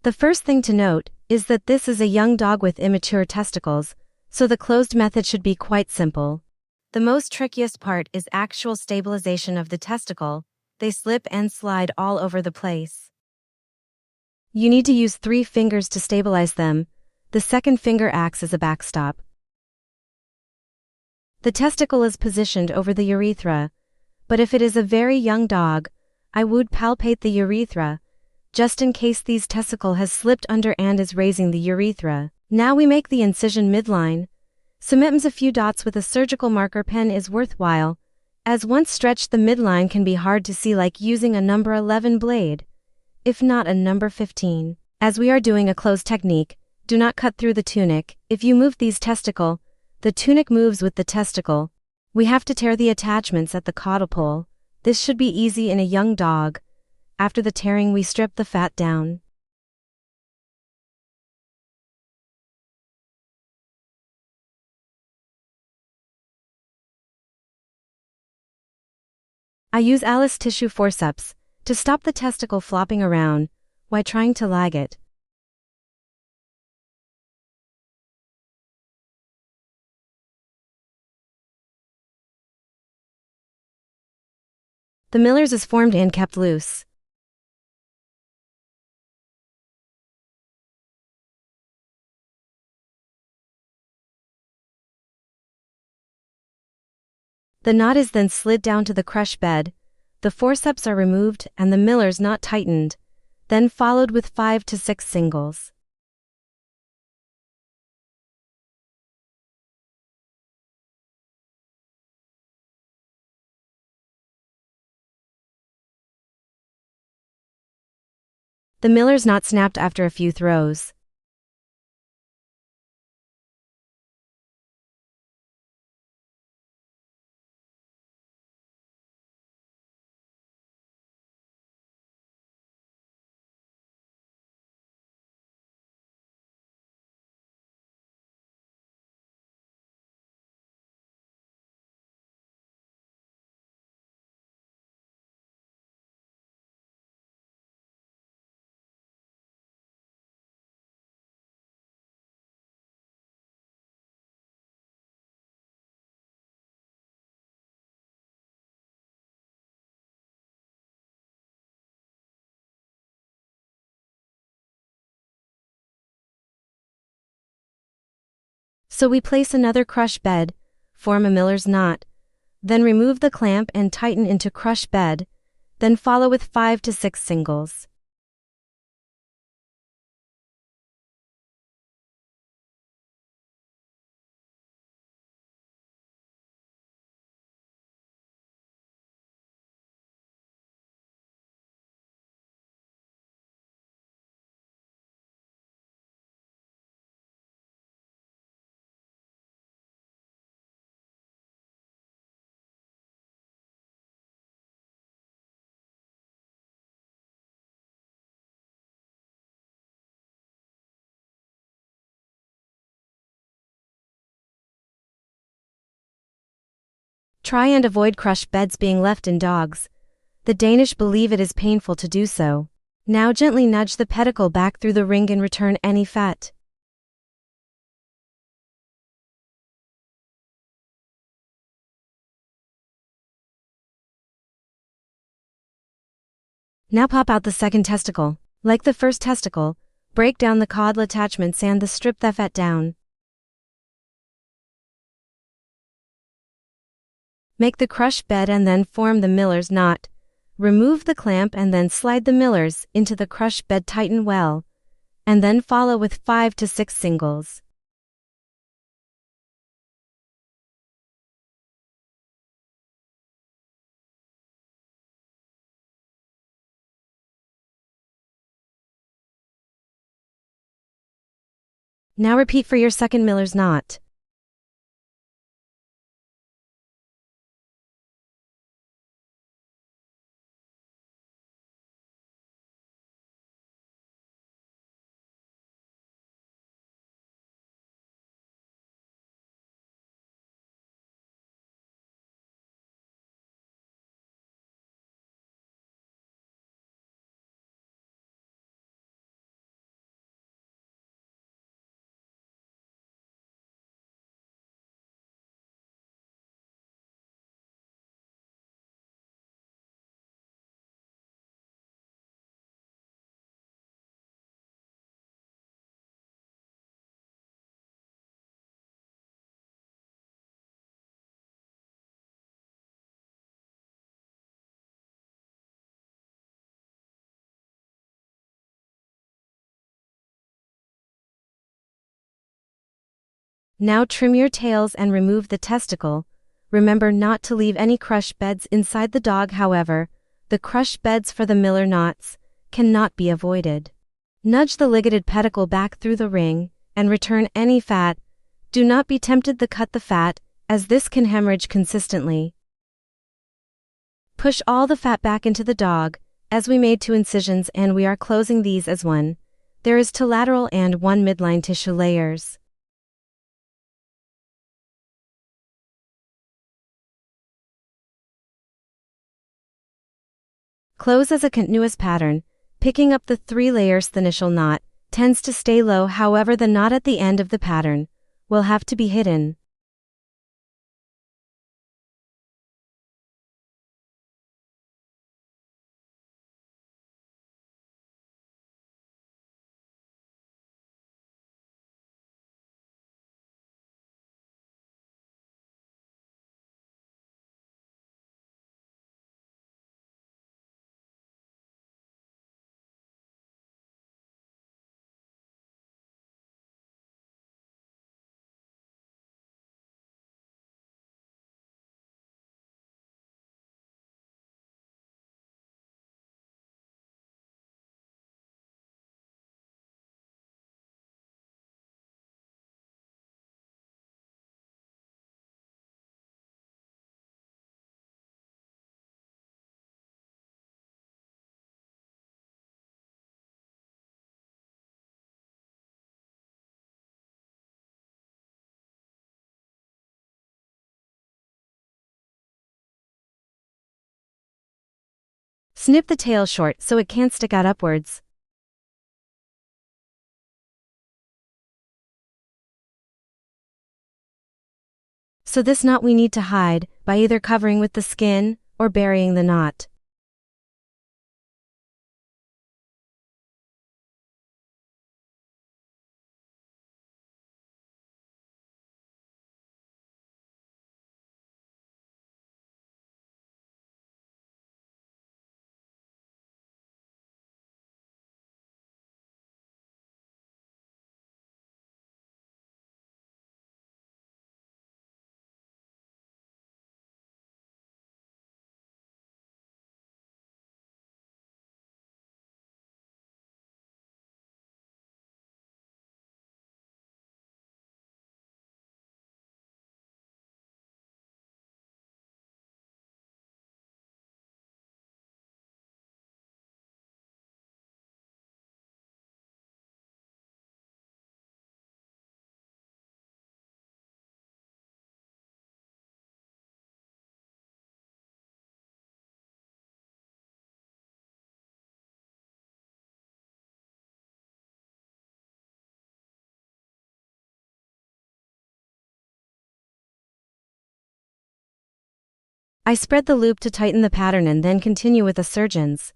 The first thing to note is that this is a young dog with immature testicles, so the closed method should be quite simple. The most trickiest part is actual stabilization of the testicle. They slip and slide all over the place. You need to use 3 fingers to stabilize them. The second finger acts as a backstop. The testicle is positioned over the urethra, but if it is a very young dog, I would palpate the urethra, just in case these testicle has slipped under and is raising the urethra. Now we make the incision midline. Sometimes a few dots with a surgical marker pen is worthwhile, as once stretched the midline can be hard to see, like using a number 11 blade, if not a number 15. As we are doing a closed technique, do not cut through the tunic. If you move these testicle, the tunic moves with the testicle. We have to tear the attachments at the caudal pole. This should be easy in a young dog. After the tearing, we strip the fat down. I use Alice tissue forceps to stop the testicle flopping around while trying to ligate. The millers is formed and kept loose. The knot is then slid down to the crush bed, the forceps are removed and the miller's knot tightened, then followed with 5 to 6 singles. The miller's knot snapped after a few throws. So we place another crush bed, form a miller's knot, then remove the clamp and tighten into crush bed, then follow with 5 to 6 singles. Try and avoid crush beds being left in dogs. The Danish believe it is painful to do so. Now gently nudge the pedicle back through the ring and return any fat. Now pop out the second testicle. Like the first testicle, break down the caudal attachments and strip the fat down. Make the crush bed and then form the miller's knot. Remove the clamp and then slide the millers into the crush bed, tighten well, and then follow with 5 to 6 singles. Now repeat for your second miller's knot. Now trim your tails and remove the testicle. Remember not to leave any crush beds inside the dog. However, the crush beds for the Miller knots cannot be avoided. Nudge the ligated pedicle back through the ring and return any fat. Do not be tempted to cut the fat, as this can hemorrhage consistently. Push all the fat back into the dog, as we made 2 incisions and we are closing these as one. There is 2 lateral and 1 midline tissue layers. Close as a continuous pattern, picking up the 3 layers. The initial knot tends to stay low, however the knot at the end of the pattern will have to be hidden. Snip the tail short so it can't stick out upwards. So this knot we need to hide by either covering with the skin or burying the knot. I spread the loop to tighten the pattern and then continue with the surgeons.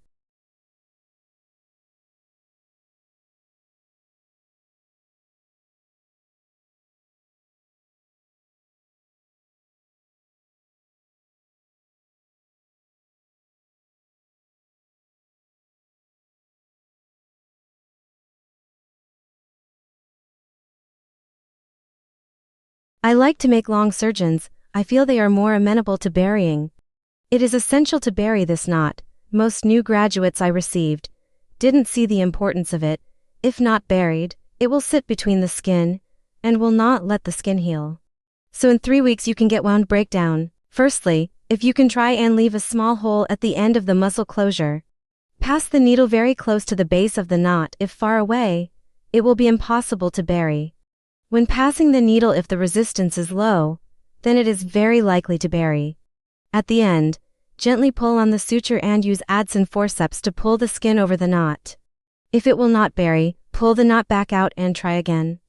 I like to make long surgeons. I feel they are more amenable to burying. It is essential to bury this knot. Most new graduates I received didn't see the importance of it. If not buried, it will sit between the skin and will not let the skin heal. So in 3 weeks you can get wound breakdown. Firstly, if you can try and leave a small hole at the end of the muscle closure. Pass the needle very close to the base of the knot. If far away, it will be impossible to bury. When passing the needle, if the resistance is low, then it is very likely to bury. At the end, gently pull on the suture and use Adson forceps to pull the skin over the knot. If it will not bury, pull the knot back out and try again.